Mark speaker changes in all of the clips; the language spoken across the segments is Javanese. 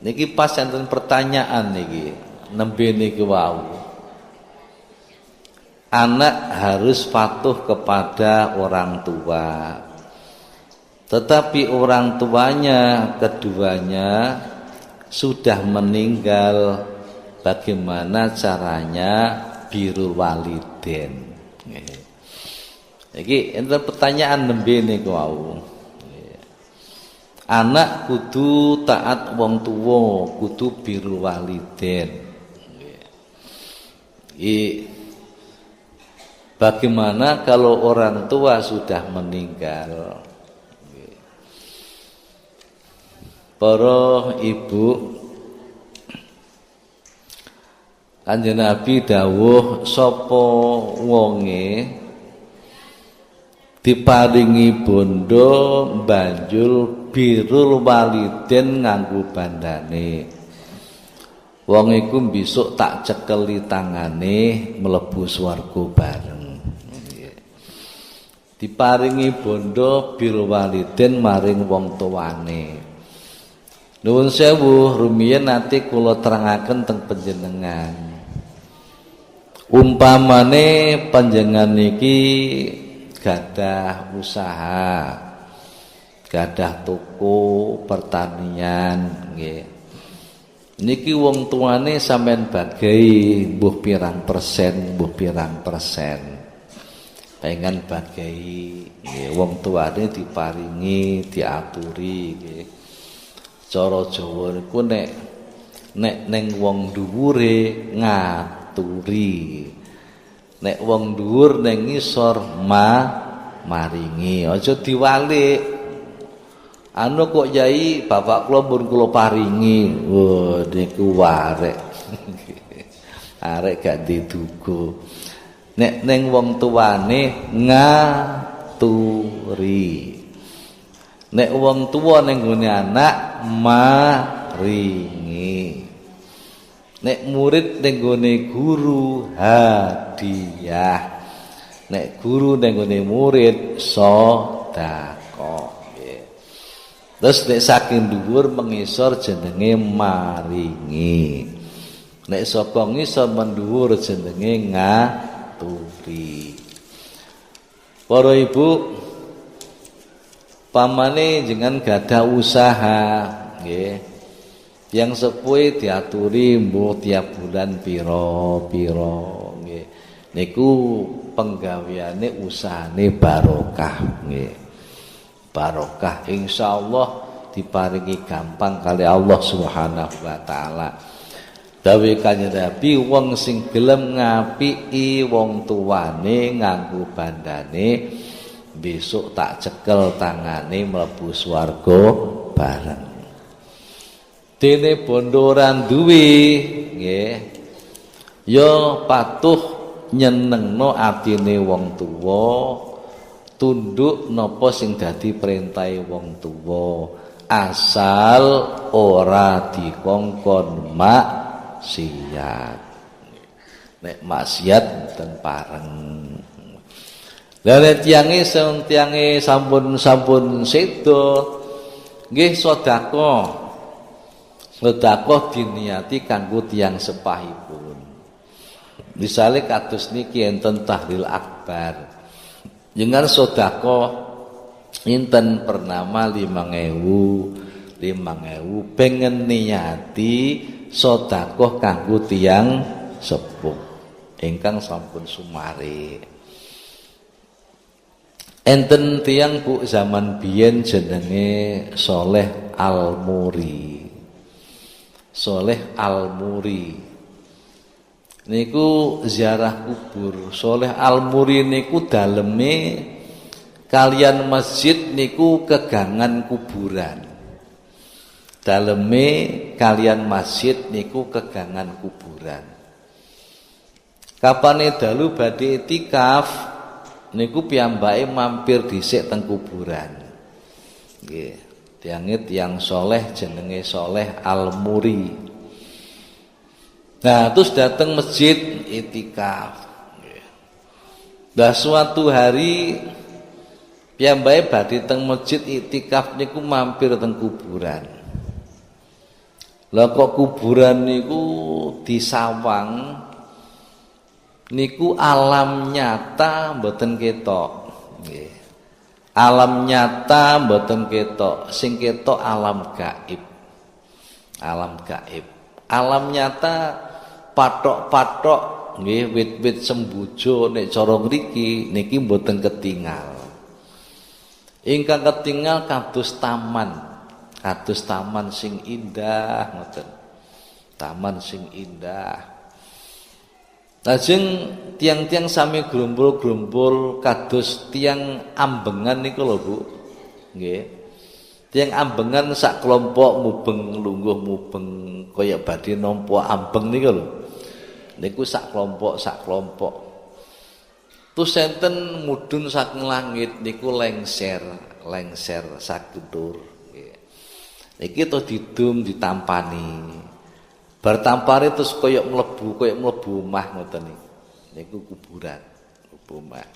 Speaker 1: Niki pas enten pertanyaan niki nembe niki wau. Anak harus patuh kepada orang tua. Tetapi orang tuanya keduanya sudah meninggal, bagaimana caranya birrul walidain? Iki enten pertanyaan nembe niku wau. Anak kudu taat wong tuwa, kudu birrul walidain. Bagaimana kalau orang tua sudah meninggal? Para ibu, Kanjeng Nabi dawuh sapa wonge diparingi bondo banjur birrul walidain nganggo bandane. Wong iku besok tak cekeli tangane mlebu swarga bareng. Diparingi bondo birrul walidain maring wong tuane. Nuwun sewu, rumiyin nate kula terangaken teng panjenengan. Umpamane panjenengan niki gadah usaha, gadah toko pertanian nggih. Niki wong tuane sampean bagai mbuh pirang persen, mbuh pirang persen. Pengen bagai nggih, wong tuane diparingi, diaturi nggih. Cara Jawa niku nek ning wong dhuwure ngaturi. Nek wong dhuwur ning ngisor maringi. Aja diwalik. Anu kok yai bapak kula pun kula paringi. Wah niku arek. Arek gak diduga. Nek ning wong tuane ngaturi. Nek wong tuwa ning gone anak maringi. Nek murid ning gone guru hadiah. Nek guru ning gone murid sedekah. Terus nek saking dhuwur mengisor jenenge maringi. Nek saka ngisor mendhuwur jenenge ngaturi. Para ibu, pamane jenengan gadah usaha nggih. Yang sepuhe diaturi mbuh tiap bulan pira-pira nggih. Niku penggaweane usahane barokah nggih. Barokah insyaallah diparingi gampang kali Allah Subhanahu wa taala. Dawuh Kanjeng Nabi, wong sing gelem ngapiki wong tuane nganggo bandane besok tak cekel tangane mlebu swarga bareng. Dene bondoran duwe nggih. Ya patuh nyenengno atine wong tuwa, tunduk napa sing dadi perintahe wong tuwa, asal ora dikongkon maksiat. Nek maksiat mboten pareng. Lah tiange sampun sedo nggih sedekah. Sedekah diniati kanggo tiyang sepahipun. Misale kados niki enten tahlil akbar. Jenengan sedekah enten pernama 5.000 pengen niati sedekah kanggo tiyang sepuh ingkang sampun sumare. Enten tiyang bu zaman biyen jenenge Soleh Al-Muri. Soleh Al-Muri niku ziarah kubur. Soleh Al-Muri niku daleme kalian masjid niku kegangan kuburan. Daleme kalian masjid niku kegangan kuburan. Kapane dalu badhe itikaf niku piyambake mampir dhisik teng kuburan. Nggih. Tiyang soleh jenenge Soleh Al-Muri. Nah, terus datang masjid itikaf. Nah, suatu hari piyambake badhe teng masjid itikaf niku mampir teng kuburan. Lah kok kuburan niku disawang niku alam nyata mboten ketok. Nggih. Alam nyata mboten ketok, sing ketok alam gaib. Alam gaib. Alam nyata patok-patok nggih wit-wit sembujo nek cara mriki niki mboten ketingal. Ingkang ketingal kados taman sing indah ngoten. Taman sing indah. Lajeng tiang-tiang sami grumbul-grumbul kados tiang ambengan niku lho Bu. Nggih. Tiang ambengan sak kelompok mubeng lungguh mubeng kaya badhe nampa ambeng niku lho. Niku sak kelompok. Terus enten mudhun saking langit niku lengser sagedur. Nggih. Niki to didum ditampani. Bar tampare terus kaya mlebu omah ngoten niku kuburan omah.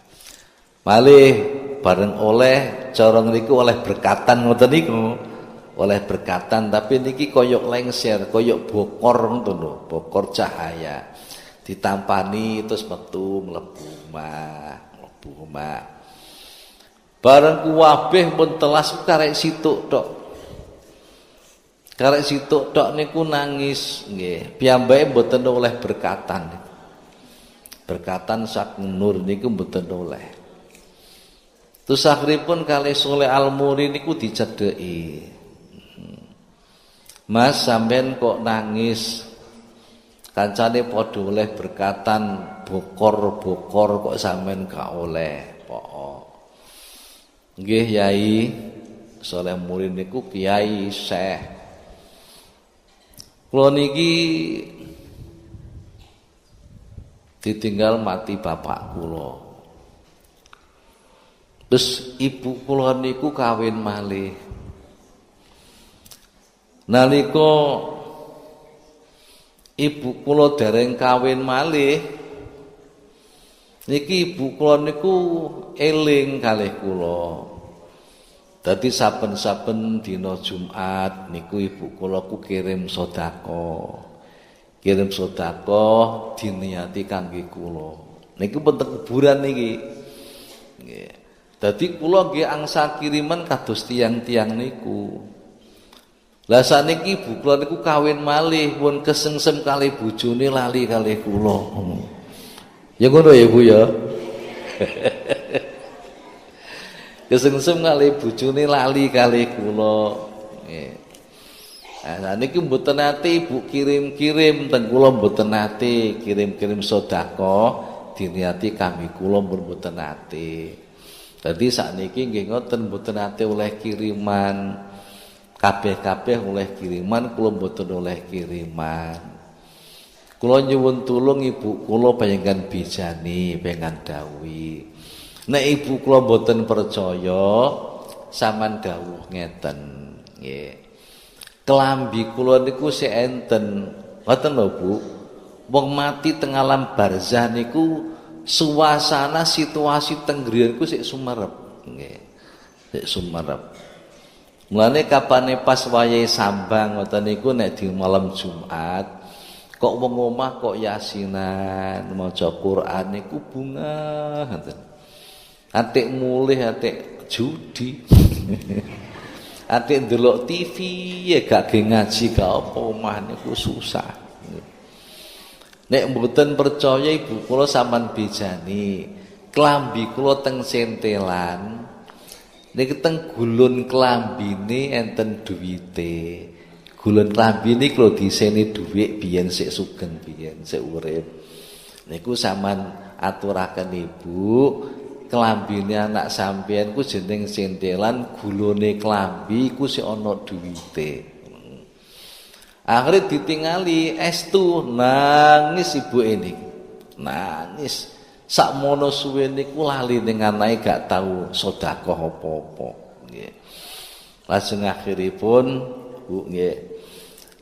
Speaker 1: Malih bareng oleh cara niku oleh berkatan ngoten niku. Oleh berkatan tapi niki kaya lengser, kaya bokor ngoten lho, bokor cahaya. Ditampani terus metu mlebu omah. Bareng kuwabeh pun telas karek situk tok. Karek situk tok niku nangis nggih. Piyambake mboten oleh berkatan. Berkatan saking nur niku mboten oleh. Terus akhiripun kalih Saleh Al-Muri niku dicedheki. Mas sampean kok nangis? Kancane padha oleh berkatan bokor kok sampean gak oleh. Pokok. Nggih Yai Saleh Muri niku kiai syekh. Kula niki ditinggal mati bapak kula. Terus ibu kula niku kawin malih. Nalika ibu kula dereng kawin malih niki ibu kula niku eling kalih kula. Dadi saben-saben dina Jumat niku ibu kula ku kirim sedekah. Kirim sedekah diniati kangge kula. Niku penting kuburan niki. Nggih. Dadi kula nggih angsa kiriman kados tiang-tiang niku. Lah saniki ibu kula niku kawin malih pun kesengsem kalih bojone lali kalih kula. Ya ngono ya Bu ya. Kesengsem kalih bojone lali kalih kula. Nggih. Nah niki mboten nate Ibu kirim-kirim teng kula mboten nate kirim-kirim sedekah diniati kami kula mboten nate. Dadi sakniki nggih ngoten mboten nate oleh kiriman. Kabeh-kabeh oleh kiriman kula mboten oleh kiriman. Kula nyuwun tulung ibu kula panjenengan bijani pengen dawuhi. Nek ibu kula mboten percaya sampean dawuh ngeten nggih. Kelambi kula niku sik enten. Ngoten lho Bu. Wong mati teng alam barzah niku suasana situasi teng griya niku sik sumerep nggih. Sik sumerep. Mulane kapane pas wayahe sambang ngoten niku nek di malam Jumat kok wong omah kok yasinan maca Quran niku bunga ngoten. Atik mulih atik judi. Atik ndelok TV ya gak ge ngaji gak apa omah niku susah. Nek mboten percaya ibu kula sampean bejani klambi kula teng sentelan niki teng gulun klambine enten duwite. Gulun klambi niki lho diseni dhuwit biyen sik sugeng biyen sik urip. Niku sampean aturaken Ibu klambine anak sampeyan ku jeneng sentelan gulune klambi ku sik ana duwite. Akhire ditingali estu nangis ibuke niki. Nangis sakmono suwe niku lali ning anake gak tau sedekah apa-apa nggih. Lajeng akhiripun Bu nggih.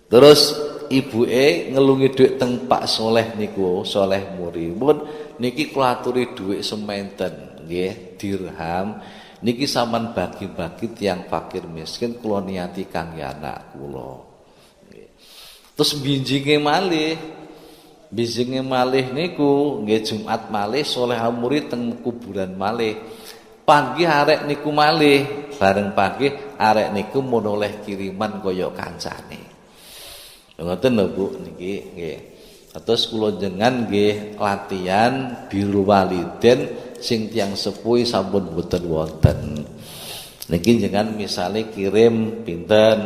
Speaker 1: Terus ibuke ngelungi dhuwit teng Pak Soleh niku, Soleh Muri. Mun niki kula aturi dhuwit sementen nggih, dirham. Niki sampean bagi-bagi tiyang fakir miskin kula niati kangge anak kula. Nggih. Terus bijinge malih niku nggih Jumat malih soleh murid teng kuburan malih. Pagi arek niku malih, bareng pagi arek niku mun oleh kiriman kaya kancane. Ngoten lho Bu niki nggih. Terus kula jenengan nggih latihan birrul waliden sing tiyang sepuh sampun boten wonten. Niki jenengan misale kirim pinten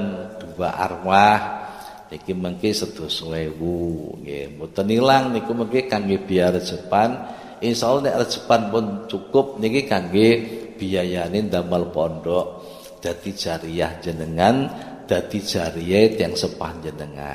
Speaker 1: 2 arwah niki mengki 100.000 nggih. Mboten ilang niku mengki kangge biaya rejepan. Insyaallah nek rejepan pun cukup niki kangge biayane damel pondok dadi jariyah jenengan, dadi jariyah tiyang sepanjenengan.